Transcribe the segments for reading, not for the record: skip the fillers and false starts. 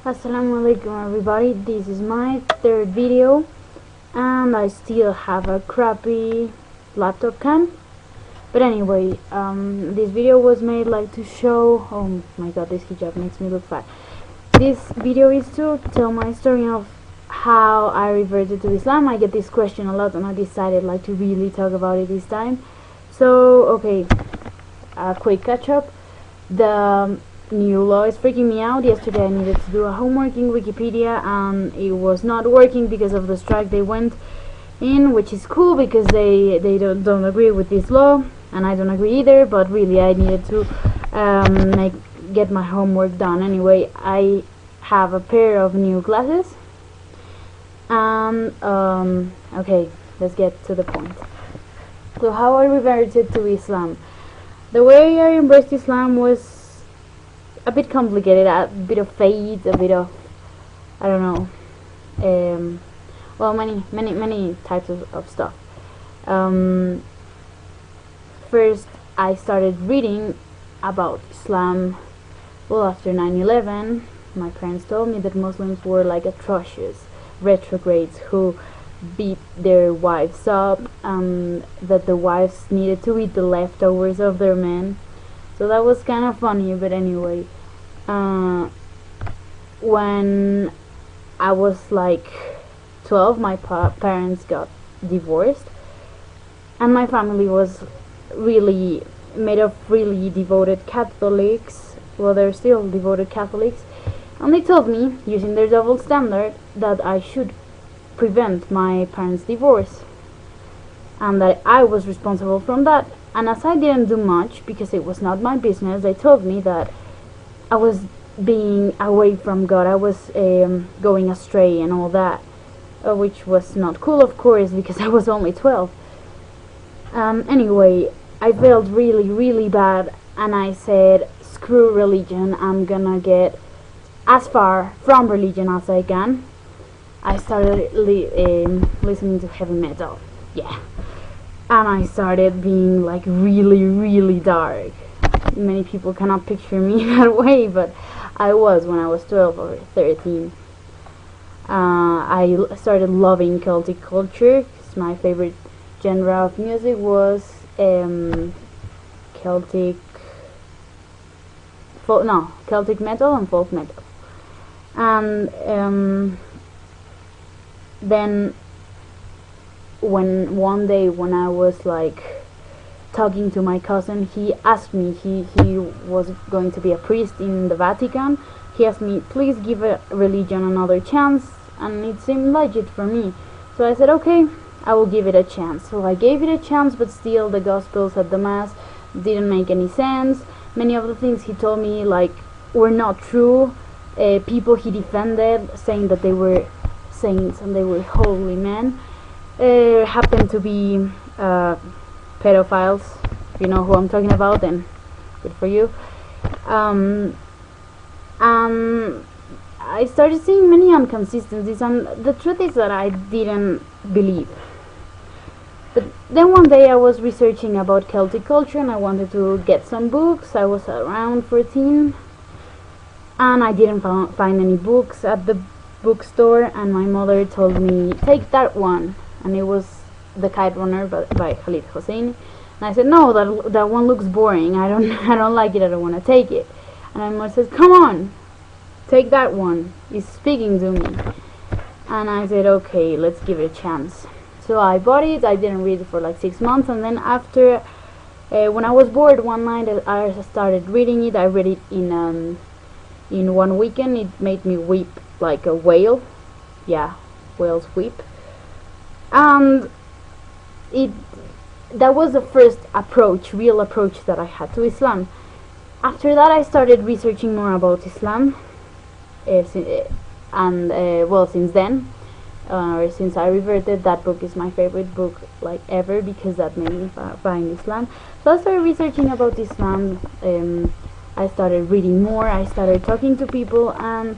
Assalamu alaikum everybody, this is my third video and I still have a crappy laptop cam. But anyway, this video was made like to show, oh my god, this hijab makes me look fat. This video is to tell my story of how I reverted to Islam. I get this question a lot and I decided like to really talk about it this time. So, okay, a quick catch up. The new law is freaking me out. Yesterday I needed to do a homework in Wikipedia and it was not working because of the strike they went in, which is cool because they don't agree with this law and I don't agree either, but really I needed to get my homework done. Anyway, I have a pair of new glasses and okay, let's get to the point. So how I reverted to Islam. The way I embraced Islam was a bit complicated, a bit of faith, a bit of, I don't know, well, many types of stuff. First, I started reading about Islam. Well, after 9/11, my parents told me that Muslims were like atrocious retrogrades who beat their wives up, and that the wives needed to eat the leftovers of their men. So that was kind of funny, but anyway, when I was like 12, my parents got divorced, and my family was really made of really devoted Catholics. Well, they're still devoted Catholics, and they told me, using their double standard, that I should prevent my parents' divorce, and that I was responsible from that. And as I didn't do much because it was not my business, they told me that I was being away from God, I was going astray and all that, which was not cool, of course, because I was only 12. Anyway, I felt really bad, and I said, screw religion, I'm gonna get as far from religion as I can. I started listening to heavy metal, yeah. And I started being like really dark. Many people cannot picture me that way, but I was when I was 12 or 13. I started loving Celtic culture, because my favorite genre of music was Celtic metal and folk metal. And then one day when I was like talking to my cousin, he asked me, he was going to be a priest in the Vatican, he asked me, please give a religion another chance, and it seemed legit for me. So I said, okay, I will give it a chance. So I gave it a chance, but still the Gospels at the Mass didn't make any sense. Many of the things he told me like were not true. People he defended, saying that they were saints and they were holy men, happened to be pedophiles. You know who I'm talking about, then good for you. I started seeing many inconsistencies, and the truth is that I didn't believe. But then one day I was researching about Celtic culture and I wanted to get some books. I was around 14 and I didn't find any books at the bookstore, and my mother told me, take that one, and it was The Kite Runner by Khalid Hosseini. And I said, no, that one looks boring, I don't like it, I don't want to take it. And my mother says, come on, take that one, it's speaking to me. And I said, okay, let's give it a chance. So I bought it. I didn't read it for like 6 months, and then after when I was bored one night, I started reading it. I read it in 1 weekend. It made me weep like a whale. Yeah, whales weep. And that was the first real approach that I had to Islam. After that, I started researching more about Islam, since then, since I reverted, that book is my favorite book like ever, because that made me find Islam. So I started researching about Islam. I started reading more. I started talking to people, and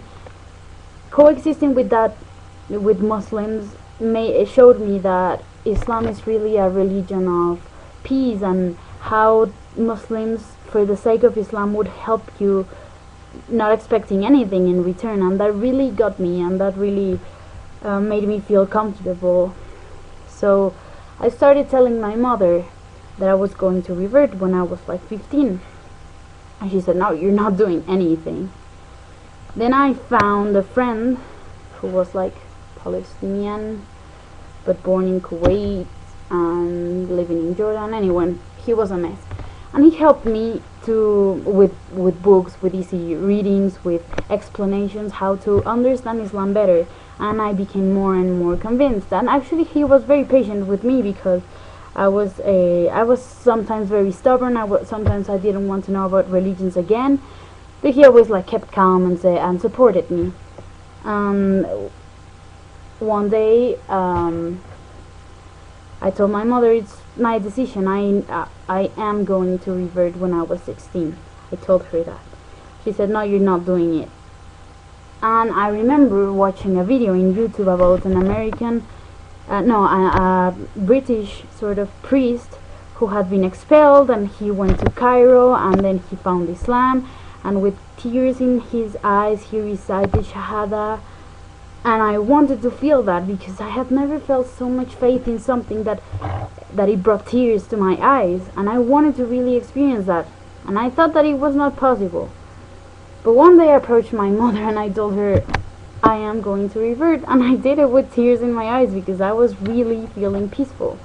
coexisting with Muslims showed me that Islam is really a religion of peace, and how Muslims, for the sake of Islam, would help you not expecting anything in return, and that really got me, and that really made me feel comfortable. So I started telling my mother that I was going to revert when I was like 15, and she said, no, you're not doing anything. Then I found a friend who was like Palestinian but born in Kuwait and living in Jordan. Anyway, he was a mess, and he helped me with books, with easy readings, with explanations, how to understand Islam better. And I became more and more convinced. And actually, he was very patient with me, because I was sometimes very stubborn. Sometimes I didn't want to know about religions again, but he always like kept calm and supported me. One day, I told my mother it's my decision. I am going to revert when I was 16. I told her that. She said, no, you're not doing it. And I remember watching a video in YouTube about an a British sort of priest who had been expelled, and he went to Cairo, and then he found Islam, and with tears in his eyes he recited Shahada. And I wanted to feel that, because I had never felt so much faith in something that it brought tears to my eyes, and I wanted to really experience that, and I thought that it was not possible. But one day I approached my mother and I told her I am going to revert, and I did it with tears in my eyes, because I was really feeling peaceful.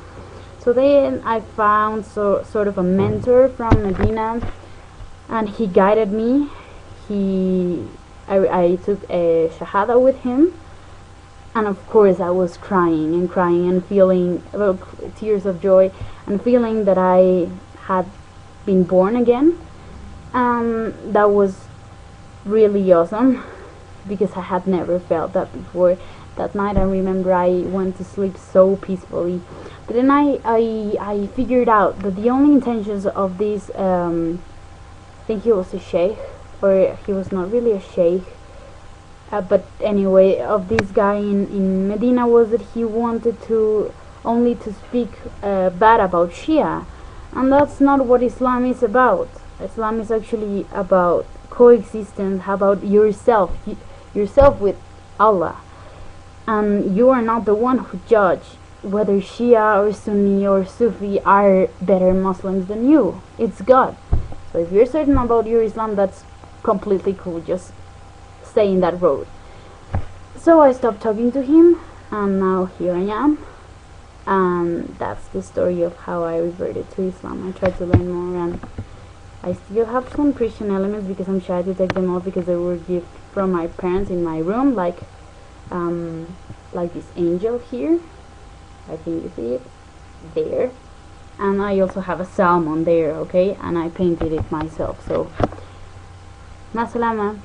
So then I found sort of a mentor from Medina, and he guided me. I took a Shahada with him. And of course I was crying and feeling tears of joy, and feeling that I had been born again. That was really awesome, because I had never felt that before. That night I remember I went to sleep so peacefully. But then I figured out that the only intentions of this, I think he was a sheikh, or he was not really a sheikh, but anyway, of this guy in Medina, was that he wanted only to speak bad about Shia, and that's not what Islam is about. Islam is actually about coexistence, about yourself with Allah, and you are not the one who judge whether Shia or Sunni or Sufi are better Muslims than you. It's God. So if you're certain about your Islam, that's completely cool. Just stay in that road. So I stopped talking to him, and now here I am, and that's the story of how I reverted to Islam. I tried to learn more, and I still have some Christian elements, because I'm shy to take them off, because they were gifts from my parents in my room, like this angel here. I think you see it there, and I also have a salmon there, okay, and I painted it myself. So, ma salama.